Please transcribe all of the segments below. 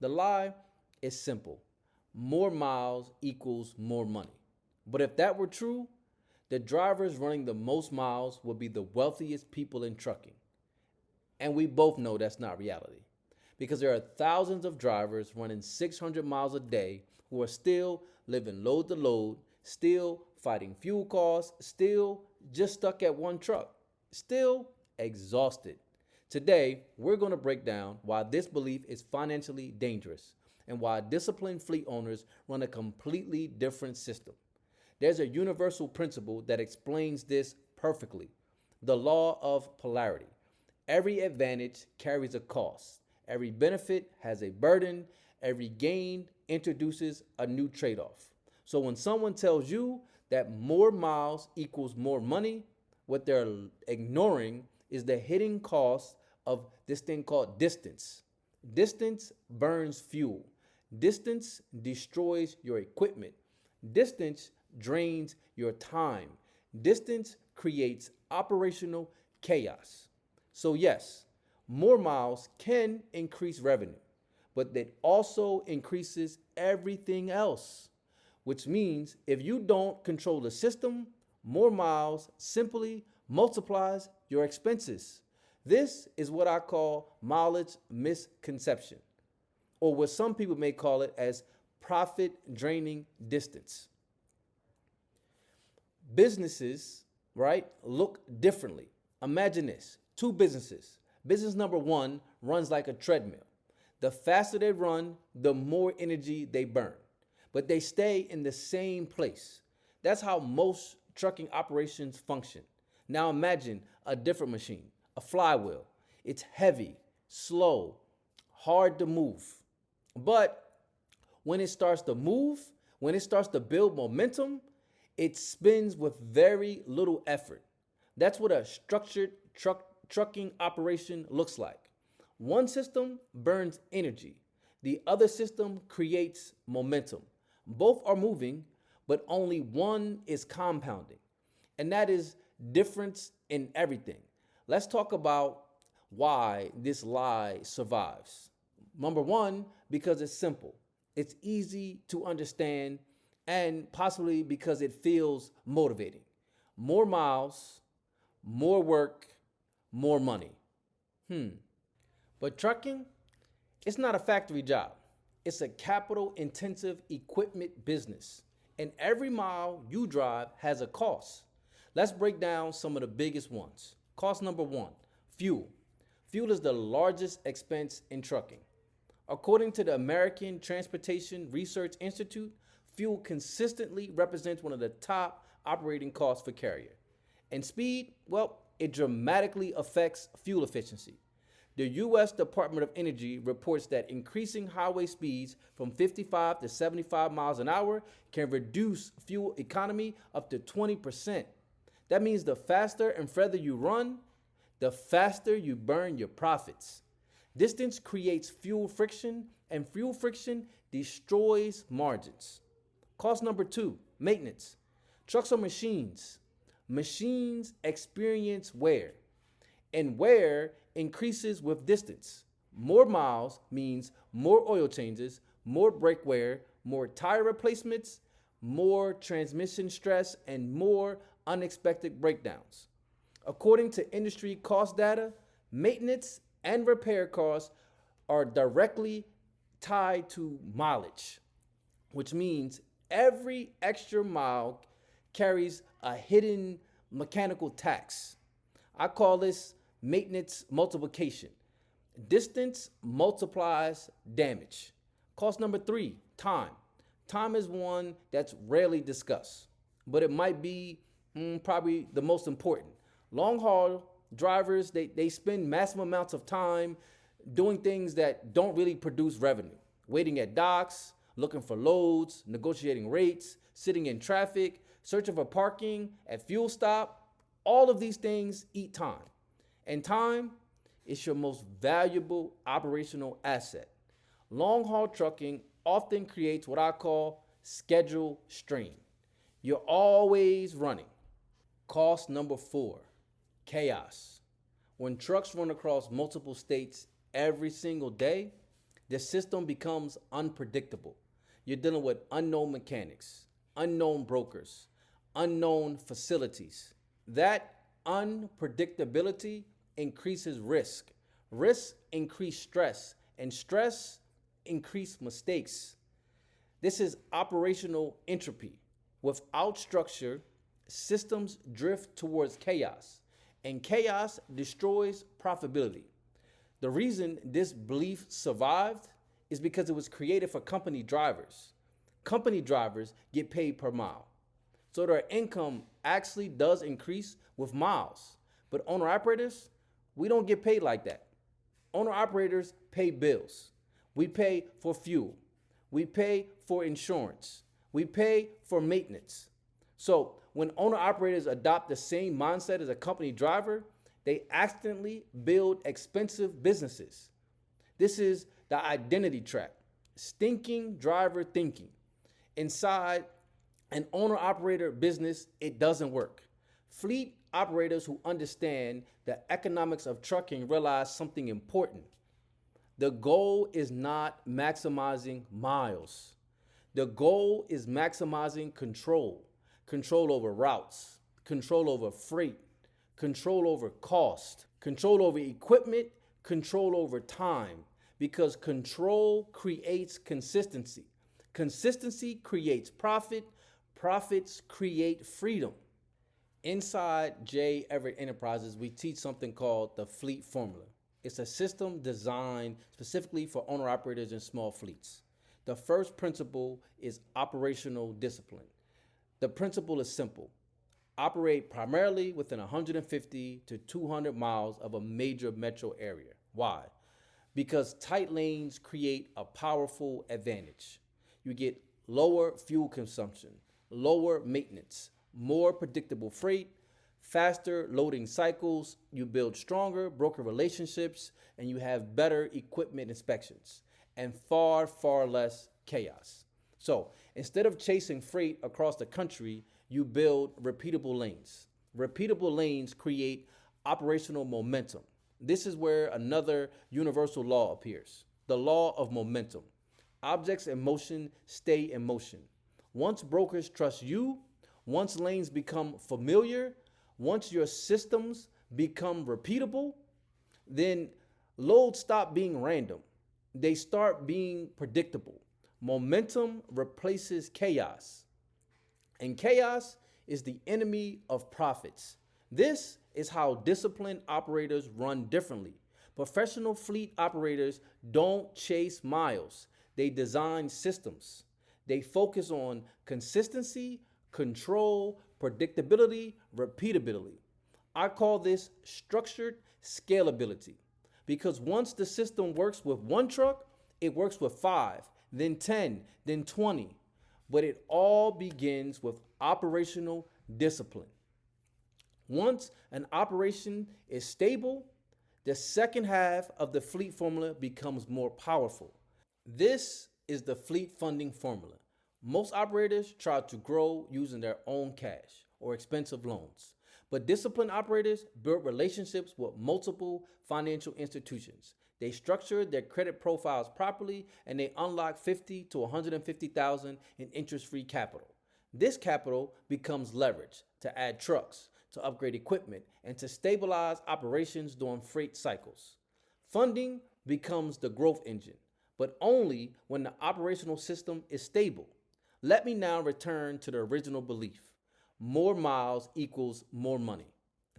The lie is simple. More miles equals more money. But if that were true, the drivers running the most miles would be the wealthiest people in trucking. And we both know that's not reality. Because there are thousands of drivers running 600 miles a day who are still living load to load, still fighting fuel costs, still just stuck at one truck, still exhausted. Today, we're going to break down why this belief is financially dangerous and why disciplined fleet owners run a completely different system. There's a universal principle that explains this perfectly: the law of polarity. Every advantage carries a cost, every benefit has a burden, every gain introduces a new trade off. So when someone tells you that more miles equals more money, what they're ignoring is the hidden cost of this thing called distance. Distance burns fuel. Distance destroys your equipment. Distance drains your time. Distance creates operational chaos. So, yes, more miles can increase revenue, but that also increases everything else, which means if you don't control the system, more miles simply multiplies your expenses. This is what I call mileage misconception, or what some people may call it as profit draining distance. Businesses, right, look differently. Imagine this: two businesses. Business number one runs like a treadmill. The faster they run, the more energy they burn, but they stay in the same place. That's how most trucking operations function. Now imagine a different machine, a flywheel. It's heavy, slow, hard to move. But when it starts to move, when it starts to build momentum, it spins with very little effort. That's what a structured trucking operation looks like. One system burns energy, the other system creates momentum. Both are moving, but only one is compounding. And that is difference in everything. Let's talk about why this lie survives. Number one, because it's simple, it's easy to understand, and possibly because it feels motivating. More miles, more work, more money. But trucking, it's not a factory job. It's a capital intensive equipment business. And every mile you drive has a cost. Let's break down some of the biggest ones. Cost number one: fuel. Fuel is the largest expense in trucking. According to the American Transportation Research Institute, fuel consistently represents one of the top operating costs for carrier. And speed, well, it dramatically affects fuel efficiency. The U.S. Department of Energy reports that increasing highway speeds from 55 to 75 miles an hour can reduce fuel economy up to 20%. That means the faster and further you run, the faster you burn your profits. Distance creates fuel friction, and fuel friction destroys margins. Cost number two: maintenance. Trucks are machines. Machines experience wear, and wear increases with distance. More miles means more oil changes, more brake wear, more tire replacements, more transmission stress, and more unexpected breakdowns. According to industry cost data, maintenance and repair costs are directly tied to mileage, which means every extra mile carries a hidden mechanical tax. I call this maintenance multiplication. Distance multiplies damage. Cost number three: time. Time is one that's rarely discussed, but it might be probably the most important. Long haul drivers, they spend massive amounts of time doing things that don't really produce revenue. Waiting at docks, looking for loads, negotiating rates, sitting in traffic, searching for parking at fuel stop. All of these things eat time. And time is your most valuable operational asset. Long haul trucking often creates what I call schedule strain. You're always running. Cost number four: chaos. When trucks run across multiple states every single day, The system becomes unpredictable. You're dealing with unknown mechanics, unknown brokers, unknown facilities. That unpredictability increases risk. Risk increase stress, and stress increase mistakes. This is operational entropy. Without structure, systems drift towards chaos, and chaos destroys profitability. The reason this belief survived is because it was created for company drivers. Company drivers get paid per mile. So their income actually does increase with miles. But owner operators, we don't get paid like that. Owner operators pay bills. We pay for fuel. We pay for insurance. We pay for maintenance. So when owner operators adopt the same mindset as a company driver, they accidentally build expensive businesses. This is the identity trap, stinking driver thinking. Inside an owner operator business, it doesn't work. Fleet operators who understand the economics of trucking realize something important. The goal is not maximizing miles. The goal is maximizing control. Control over routes, control over freight, control over cost, control over equipment, control over time. Because control creates consistency. Consistency creates profit. Profits create freedom. Inside J. Everett Enterprises, we teach something called the fleet formula. It's a system designed specifically for owner operators in small fleets. The first principle is operational discipline. The principle is simple. Operate primarily within 150 to 200 miles of a major metro area. Why? Because tight lanes create a powerful advantage. You get lower fuel consumption, lower maintenance, more predictable freight, faster loading cycles, you build stronger broker relationships, and you have better equipment inspections, and far, far less chaos. So instead of chasing freight across the country, you build repeatable lanes. Repeatable lanes create operational momentum. This is where another universal law appears, the law of momentum. Objects in motion stay in motion. Once brokers trust you, once lanes become familiar, once your systems become repeatable, then loads stop being random. They start being predictable. Momentum replaces chaos, and chaos is the enemy of profits. This is how disciplined operators run differently. Professional fleet operators don't chase miles. They design systems. They focus on consistency, control, predictability, repeatability. I call this structured scalability because once the system works with one truck, it works with 5, then 10, then 20. But it all begins with operational discipline. Once an operation is stable, the second half of the fleet formula becomes more powerful. This is the fleet funding formula. Most operators try to grow using their own cash or expensive loans, but disciplined operators build relationships with multiple financial institutions. They structure their credit profiles properly and they unlock 50 to 150,000 in interest-free capital. This capital becomes leverage to add trucks, to upgrade equipment, and to stabilize operations during freight cycles. Funding becomes the growth engine, but only when the operational system is stable. Let me now return to the original belief. More miles equals more money.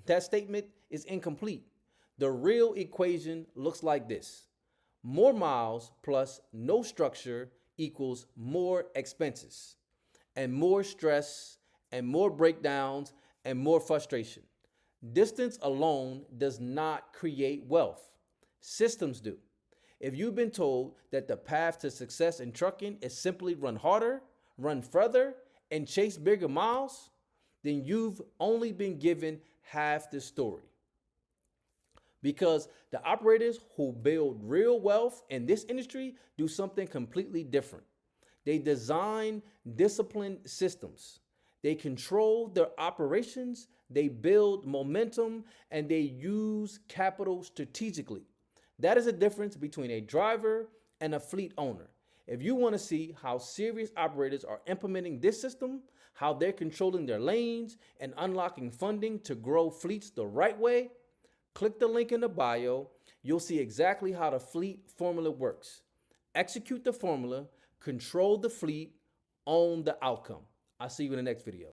That statement is incomplete. The real equation looks like this. More miles plus no structure equals more expenses, and more stress, and more breakdowns, and more frustration. Distance alone does not create wealth. Systems do. If you've been told that the path to success in trucking is simply run harder, run further, and chase bigger miles, then you've only been given half the story. Because the operators who build real wealth in this industry do something completely different. They design disciplined systems. They control their operations, they build momentum, and they use capital strategically. That is the difference between a driver and a fleet owner. If you want to see how serious operators are implementing this system, how they're controlling their lanes and unlocking funding to grow fleets the right way, click the link in the bio. You'll see exactly how the fleet formula works. Execute the formula, control the fleet, own the outcome. I'll see you in the next video.